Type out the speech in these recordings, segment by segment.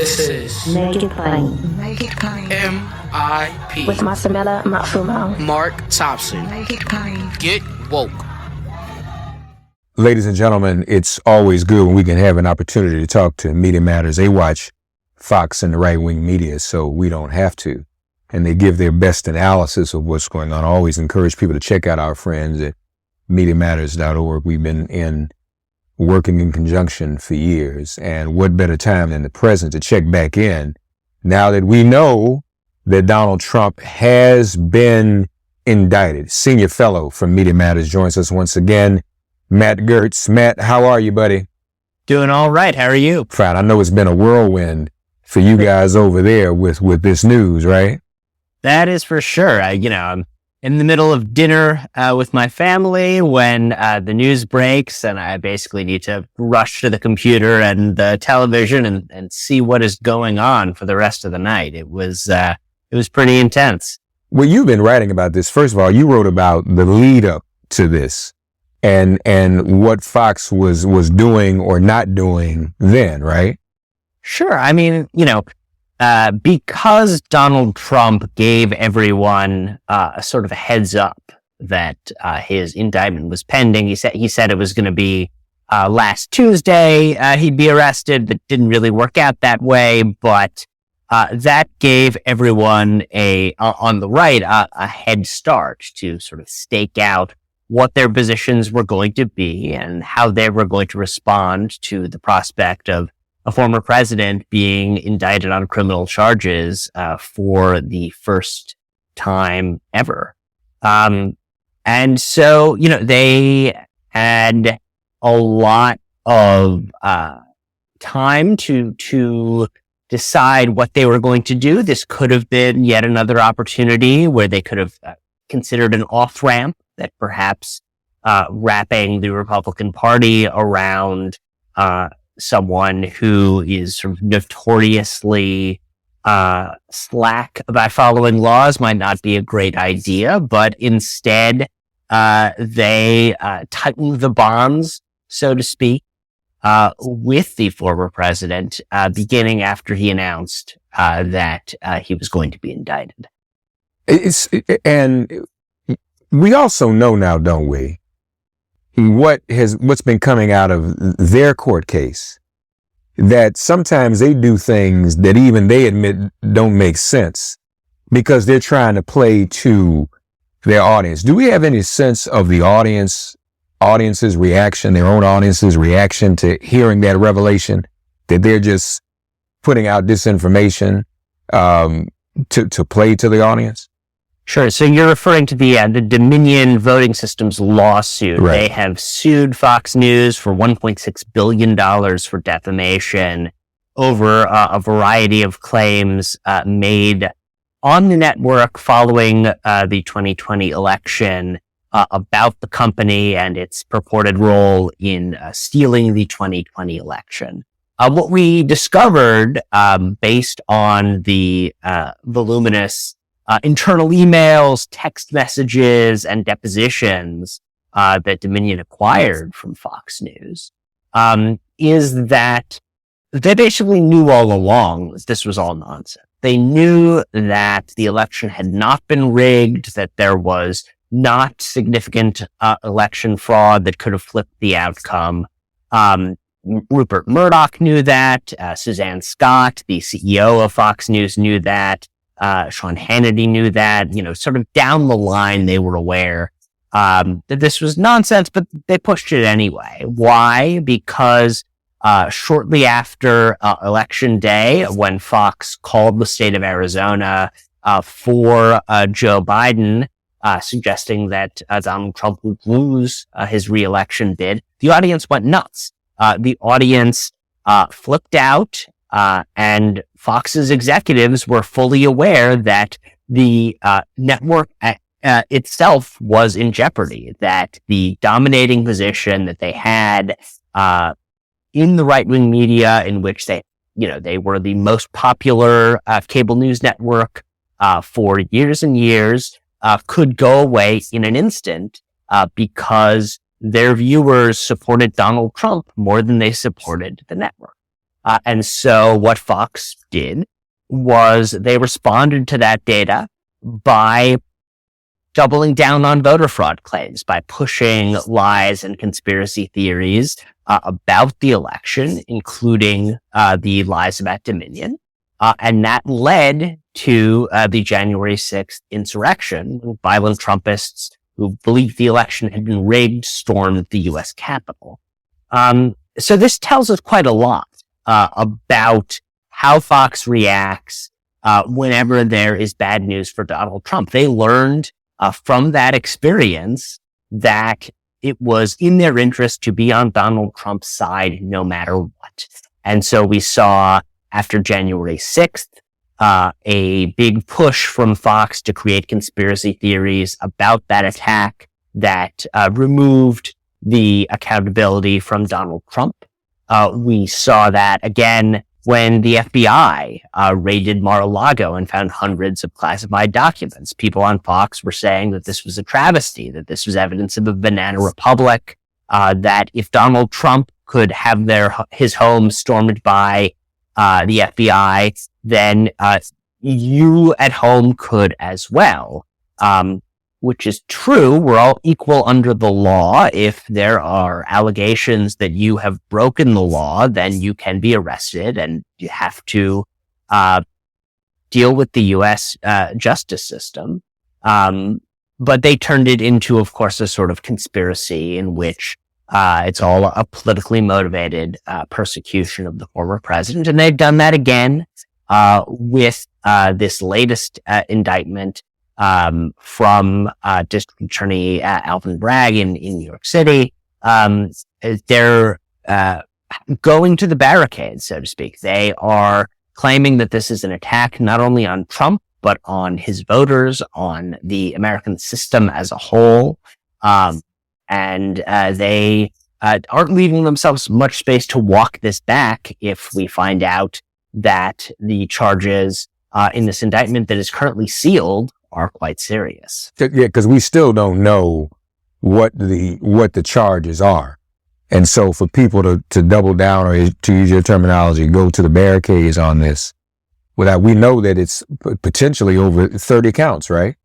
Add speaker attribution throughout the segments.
Speaker 1: This is
Speaker 2: Make It Plain.
Speaker 1: MIP
Speaker 2: With Masamela Matfumo.
Speaker 1: Mark Thompson.
Speaker 3: Make it plain.
Speaker 1: Get woke.
Speaker 4: Ladies and gentlemen, it's always good when we can have an opportunity to talk to Media Matters. They watch Fox and the right-wing media, so we don't have to. And they give their best analysis of what's going on. I always encourage people to check out our friends at MediaMatters.org. We've been working in conjunction for years. And what better time than the present to check back in now that we know that Donald Trump has been indicted. Senior fellow from Media Matters joins us once again, Matt Gertz. Matt, how are you, buddy?
Speaker 5: Doing all right. How are you?
Speaker 4: Fine. I know it's been a whirlwind for you guys over there with this news, right?
Speaker 5: That is for sure. I'm in the middle of dinner with my family when the news breaks, and I basically need to rush to the computer and the television and see what is going on for the rest of the night. It was pretty intense.
Speaker 4: Well, you've been writing about this. First of all, you wrote about the lead up to this and what Fox was doing or not doing then, right?
Speaker 5: Sure. I mean, because Donald Trump gave everyone a sort of a heads up that his indictment was pending. He said it was going to be last Tuesday he'd be arrested. That didn't really work out that way, but that gave everyone on the right a head start to sort of stake out what their positions were going to be and how they were going to respond to the prospect of a former president being indicted on criminal charges for the first time ever. And so, they had a lot of time to decide what they were going to do. This could have been yet another opportunity where they could have considered an off-ramp that perhaps wrapping the Republican Party around someone who is sort of notoriously slack about following laws might not be a great idea, but instead they tightened the bonds, so to speak, with the former president, beginning after he announced that he was going to be indicted. And
Speaker 4: we also know now, don't we, what's been coming out of their court case, that sometimes they do things that even they admit don't make sense because they're trying to play to their audience. Do we have any sense of the audience's reaction, their own audience's reaction to hearing that revelation, that they're just putting out disinformation to play to the audience?
Speaker 5: Sure. So you're referring to the Dominion Voting Systems lawsuit.
Speaker 4: Right.
Speaker 5: They have sued Fox News for $1.6 billion for defamation over a variety of claims made on the network following the 2020 election about the company and its purported role in stealing the 2020 election. What we discovered based on the voluminous internal emails, text messages, and depositions that Dominion acquired from Fox News is that they basically knew all along that this was all nonsense. They knew that the election had not been rigged, that there was not significant election fraud that could have flipped the outcome. Rupert Murdoch knew that. Suzanne Scott, the CEO of Fox News, knew that. Sean Hannity knew that, sort of down the line, they were aware that this was nonsense, but they pushed it anyway. Why? Because shortly after Election Day, when Fox called the state of Arizona for Joe Biden, suggesting that Donald Trump would lose his re-election bid, the audience went nuts. The audience flipped out. And Fox's executives were fully aware that the network itself was in jeopardy, that the dominating position that they had in the right-wing media, in which they were the most popular cable news network for years and years, could go away in an instant because their viewers supported Donald Trump more than they supported the network. And so what Fox did was they responded to that data by doubling down on voter fraud claims, by pushing lies and conspiracy theories about the election, including the lies about Dominion. And that led to the January 6th insurrection, when violent Trumpists who believed the election had been rigged stormed the U.S. Capitol. So this tells us quite a lot about how Fox reacts whenever there is bad news for Donald Trump. They learned from that experience that it was in their interest to be on Donald Trump's side no matter what. And so we saw after January 6th, a big push from Fox to create conspiracy theories about that attack that removed the accountability from Donald Trump. We saw that again when the FBI raided Mar-a-Lago and found hundreds of classified documents. People on Fox were saying that this was a travesty, that this was evidence of a banana republic, that if Donald Trump could have his home stormed by the FBI, then you at home could as well. Which is true. We're all equal under the law. If there are allegations that you have broken the law, then you can be arrested and you have to deal with the U.S. Justice system. But they turned it into, of course, a sort of conspiracy in which it's all a politically motivated persecution of the former president. And they've done that again with this latest indictment from District Attorney Alvin Bragg in New York City. They're going to the barricades, so to speak. They are claiming that this is an attack not only on Trump, but on his voters, on the American system as a whole. And they aren't leaving themselves much space to walk this back if we find out that the charges in this indictment that is currently sealed are quite serious.
Speaker 4: Yeah, because we still don't know what the charges are. And so for people to double down, or to use your terminology, go to the barricades on this, we know that it's potentially over 30 counts, right?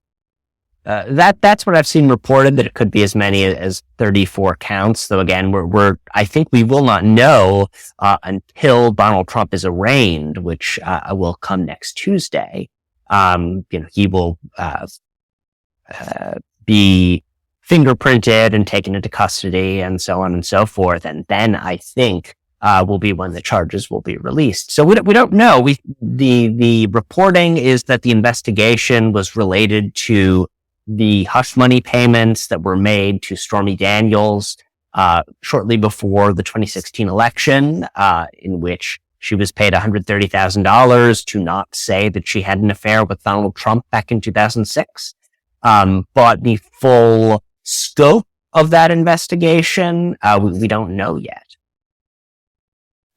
Speaker 5: That's what I've seen reported, that it could be as many as 34 counts. Though again, I think we will not know until Donald Trump is arraigned, which will come next Tuesday. He will be fingerprinted and taken into custody and so on and so forth. And then I think will be when the charges will be released. So we don't know. The reporting is that the investigation was related to the hush money payments that were made to Stormy Daniels shortly before the 2016 election, in which she was paid $130,000 to not say that she had an affair with Donald Trump back in 2006. But the full scope of that investigation, we don't know yet.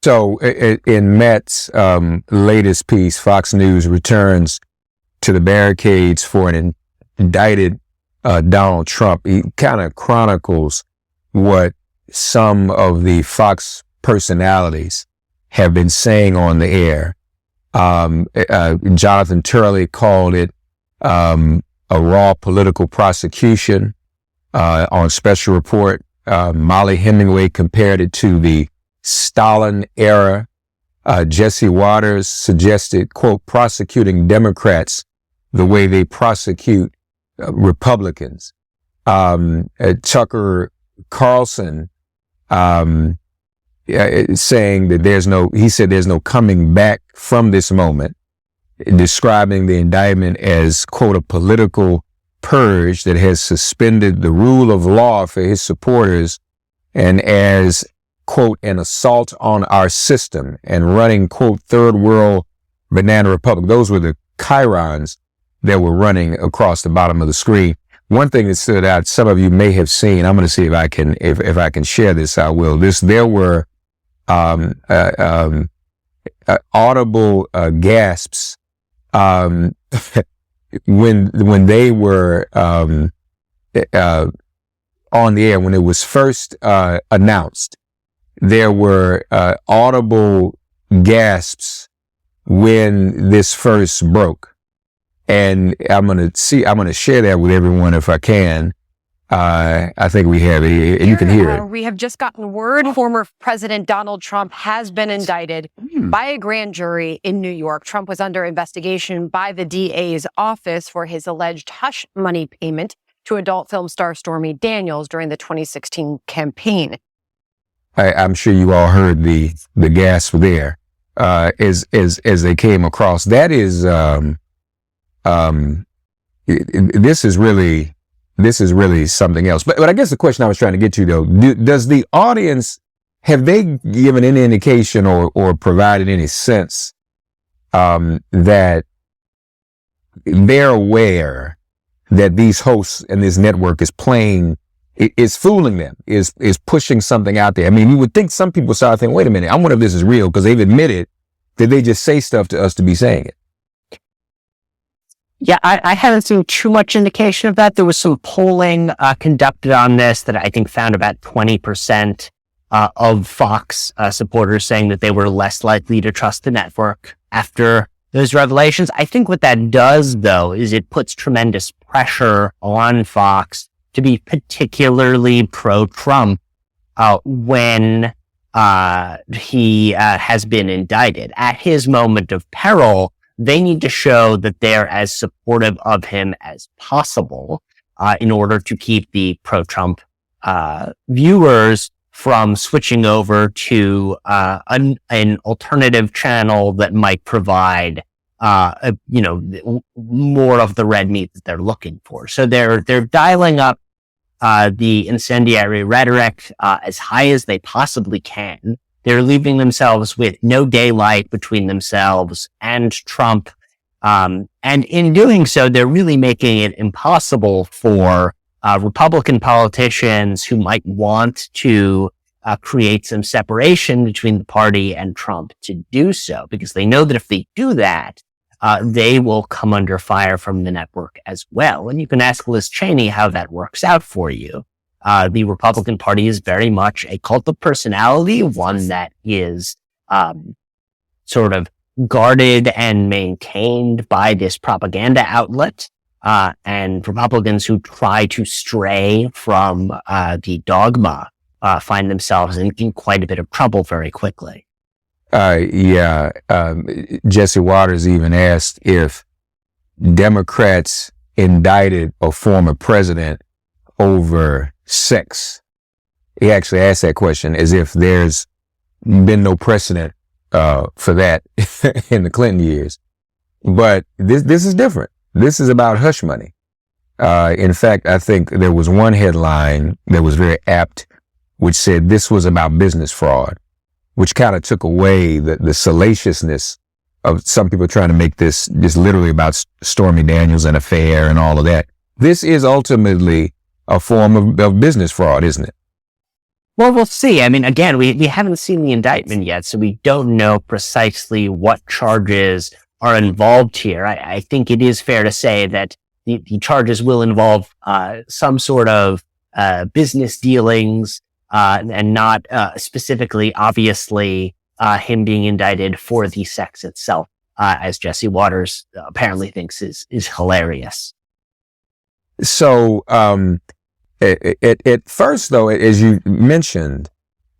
Speaker 4: So in Matt's latest piece, Fox News returns to the barricades for an indicted Donald Trump. He kind of chronicles what some of the Fox personalities have been saying on the air. Jonathan Turley called it a raw political prosecution on Special Report. Molly Hemingway compared it to the Stalin era. Jesse Waters suggested, quote, prosecuting Democrats the way they prosecute Republicans. Tucker Carlson saying that he said there's no coming back from this moment, describing the indictment as, quote, a political purge that has suspended the rule of law for his supporters, and as, quote, an assault on our system, and running, quote, third world banana republic. Those were the chyrons that were running across the bottom of the screen. One thing that stood out, some of you may have seen, I'm going to see if I can share this, I will. There were audible gasps when they were on the air, when it was first announced. There were audible gasps when this first broke. And I'm going to share that with everyone if I can. I think we have it. You can hear it.
Speaker 1: We have just gotten word former President Donald Trump has been indicted by a grand jury in New York. Trump was under investigation by the DA's office for his alleged hush money payment to adult film star Stormy Daniels during the 2016 campaign.
Speaker 4: I'm sure you all heard the gasp there as they came across. That is this is really something else. But I guess the question I was trying to get to, though, does the audience, have they given any indication or provided any sense that they're aware that these hosts and this network is playing, is fooling them, is pushing something out there? I mean, you would think some people start thinking, wait a minute, I wonder if this is real, because they've admitted that they just say stuff to us to be saying it.
Speaker 5: Yeah, I haven't seen too much indication of that. There was some polling conducted on this that I think found about 20% of Fox supporters saying that they were less likely to trust the network after those revelations. I think what that does, though, is it puts tremendous pressure on Fox to be particularly pro-Trump when he has been indicted. At his moment of peril, they need to show that they're as supportive of him as possible in order to keep the pro-Trump viewers from switching over to an alternative channel that might provide more of the red meat that they're looking for. So they're dialing up the incendiary rhetoric as high as they possibly can. They're leaving themselves with no daylight between themselves and Trump. And in doing so, they're really making it impossible for Republican politicians who might want to create some separation between the party and Trump to do so, because they know that if they do that, they will come under fire from the network as well. And you can ask Liz Cheney how that works out for you. The Republican Party is very much a cult of personality, one that is sort of guarded and maintained by this propaganda outlet. And Republicans who try to stray from the dogma find themselves in quite a bit of trouble very quickly.
Speaker 4: Jesse Waters even asked if Democrats indicted a former president over sex. He actually asked that question as if there's been no precedent for that in the Clinton years. But this is different. This is about hush money. In fact, I think there was one headline that was very apt, which said this was about business fraud, which kind of took away the salaciousness of some people trying to make this just literally about Stormy Daniels and affair and all of that. This is ultimately a form of business fraud, isn't it?
Speaker 5: Well, we'll see. I mean, again, we haven't seen the indictment yet, so we don't know precisely what charges are involved here. I think it is fair to say that the charges will involve some sort of business dealings and not specifically, obviously, him being indicted for the sex itself, as Jesse Waters apparently thinks is hilarious.
Speaker 4: So, at first, though, as you mentioned,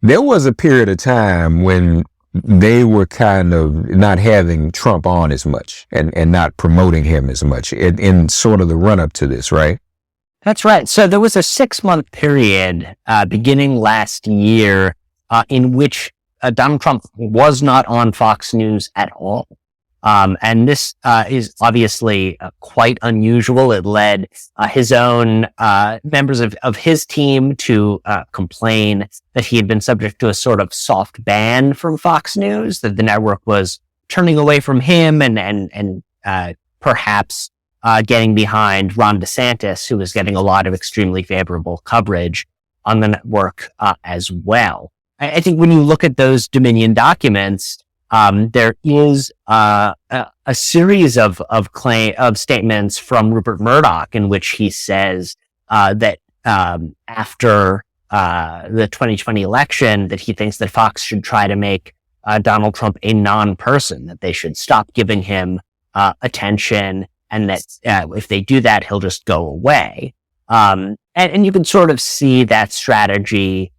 Speaker 4: there was a period of time when they were kind of not having Trump on as much and not promoting him as much in sort of the run up to this, right?
Speaker 5: That's right. So there was a 6-month period beginning last year in which Donald Trump was not on Fox News at all. And this is obviously quite unusual. It led his own members of his team to complain that he had been subject to a sort of soft ban from Fox News, that the network was turning away from him and perhaps getting behind Ron DeSantis, who was getting a lot of extremely favorable coverage on the network as well. I think when you look at those Dominion documents, there is a series of statements from Rupert Murdoch in which he says that after the 2020 election, that he thinks that Fox should try to make Donald Trump a non-person, that they should stop giving him attention, and that if they do that, he'll just go away. And you can sort of see that strategy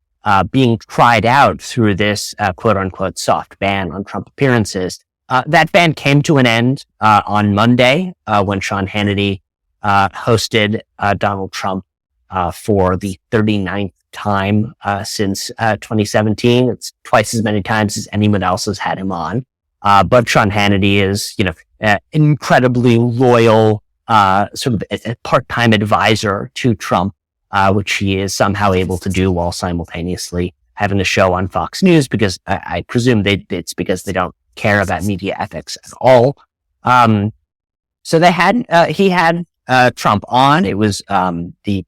Speaker 5: being tried out through this quote-unquote soft ban on Trump appearances. That ban came to an end on Monday when Sean Hannity hosted Donald Trump for the 39th time since 2017. It's twice as many times as anyone else has had him on. But Sean Hannity is, incredibly loyal, sort of a part-time advisor to Trump, which he is somehow able to do while simultaneously having a show on Fox News, because I presume it's because they don't care about media ethics at all. So he had Trump on. It was the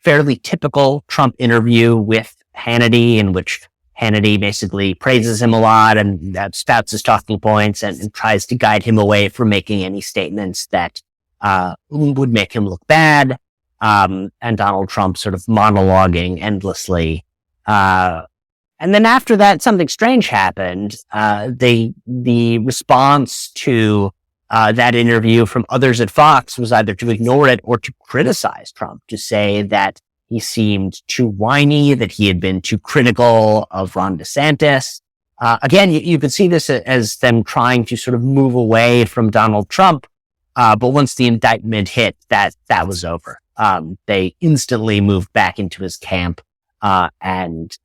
Speaker 5: fairly typical Trump interview with Hannity, in which Hannity basically praises him a lot and spouts his talking points and tries to guide him away from making any statements that would make him look bad. And Donald Trump sort of monologuing endlessly. And then after that, something strange happened. The response to that interview from others at Fox was either to ignore it or to criticize Trump, to say that he seemed too whiny, that he had been too critical of Ron DeSantis. Again, you could see this as them trying to sort of move away from Donald Trump. But once the indictment hit, that was over. They instantly moved back into his camp, and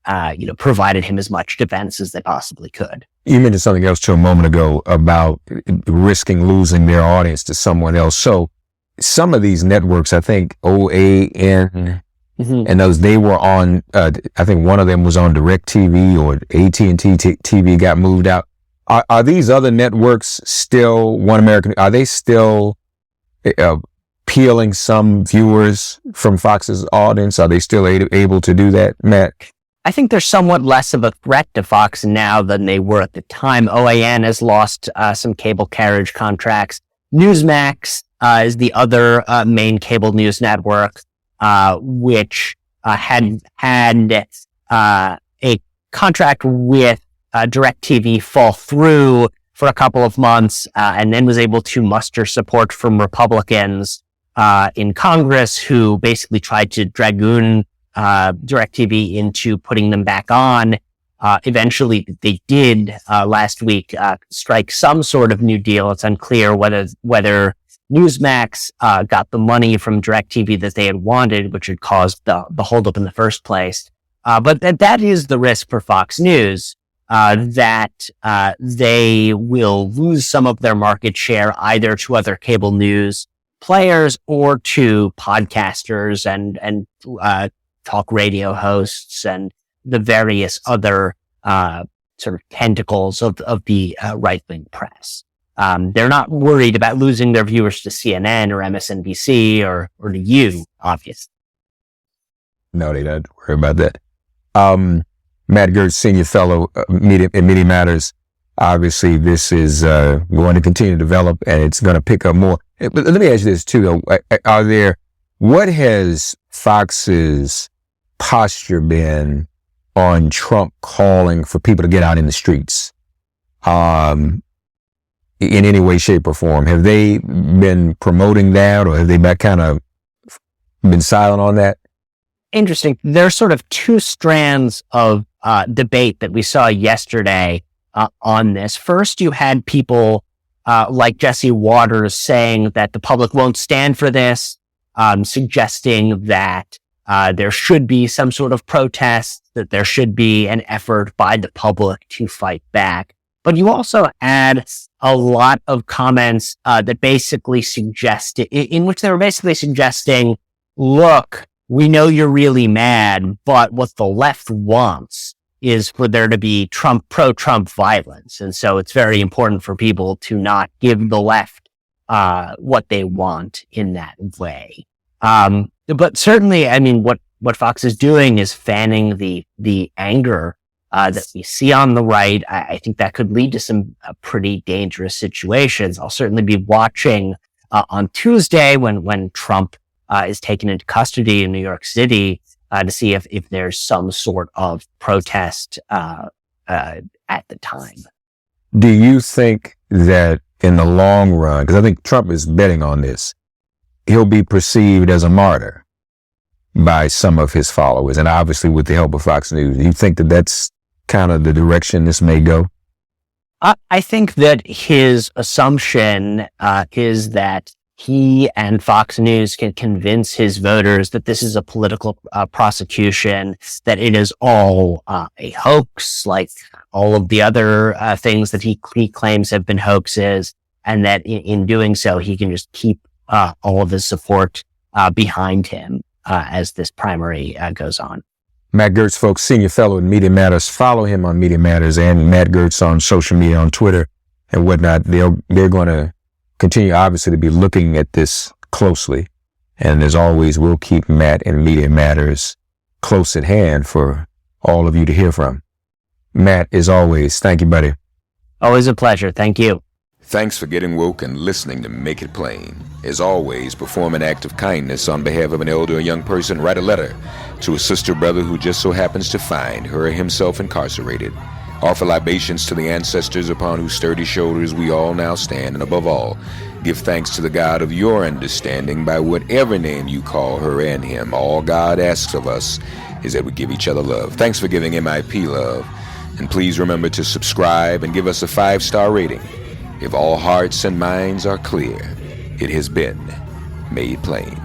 Speaker 5: provided him as much defense as they possibly could.
Speaker 4: You mentioned something else a moment ago about risking losing their audience to someone else. So some of these networks, I think OAN and those, they were on, I think one of them was on DirecTV, or AT&T TV got moved out. Are these other networks still One American? Are they still peeling some viewers from Fox's audience? Are they still able to do that, Matt?
Speaker 5: I think they're somewhat less of a threat to Fox now than they were at the time. OAN has lost some cable carriage contracts. Newsmax is the other main cable news network, which had a contract with DirecTV fall through for a couple of months, and then was able to muster support from Republicans in Congress, who basically tried to dragoon DirecTV into putting them back on. Eventually, they did last week strike some sort of new deal. It's unclear whether Newsmax got the money from DirecTV that they had wanted, which had caused the holdup in the first place. But that is the risk for Fox News, that they will lose some of their market share either to other cable news players or to podcasters and talk radio hosts and the various other sort of tentacles of the right-wing press. They're not worried about losing their viewers to CNN or MSNBC or to you, obviously.
Speaker 4: No, they don't worry about that. Matt Gertz, Senior Fellow in Media Matters. Obviously, this is going to continue to develop, and it's going to pick up more. But let me ask you this, too, though. What has Fox's posture been on Trump calling for people to get out in the streets in any way, shape, or form? Have they been promoting that, or have they kind of been silent on that?
Speaker 5: Interesting. There's sort of two strands of debate that we saw yesterday on this. First, you had people like Jesse Waters saying that the public won't stand for this, suggesting that there should be some sort of protest, that there should be an effort by the public to fight back. But you also add a lot of comments that basically suggest, in which they were basically suggesting, look, we know you're really mad, but what the left wants is for there to be pro-Trump violence. And so it's very important for people to not give the left what they want in that way. But certainly, I mean, what Fox is doing is fanning the anger that we see on the right. I think that could lead to some pretty dangerous situations. I'll certainly be watching on Tuesday when Trump is taken into custody in New York City to see if there's some sort of protest at the time.
Speaker 4: Do you think that in the long run, because I think Trump is betting on this, he'll be perceived as a martyr by some of his followers, and obviously with the help of Fox News? Do you think that that's kind of the direction this may go?
Speaker 5: I think that his assumption is that he and Fox News can convince his voters that this is a political prosecution, that it is all a hoax, like all of the other things that he claims have been hoaxes, and that in doing so, he can just keep all of his support behind him as this primary goes on.
Speaker 4: Matt Gertz, folks, senior fellow in Media Matters. Follow him on Media Matters and Matt Gertz on social media, on Twitter and whatnot. They're going to continue, obviously, to be looking at this closely. And as always, we'll keep Matt and Media Matters close at hand for all of you to hear from. Matt, as always, thank you, buddy.
Speaker 5: Always a pleasure. Thank you.
Speaker 3: Thanks for getting woke and listening to Make It Plain. As always, perform an act of kindness on behalf of an elder or young person. Write a letter to a sister or brother who just so happens to find her or himself incarcerated. Offer libations to the ancestors upon whose sturdy shoulders we all now stand. And above all, give thanks to the God of your understanding by whatever name you call her and him. All God asks of us is that we give each other love. Thanks for giving MIP love. And please remember to subscribe and give us a 5-star rating. If all hearts and minds are clear, it has been made plain.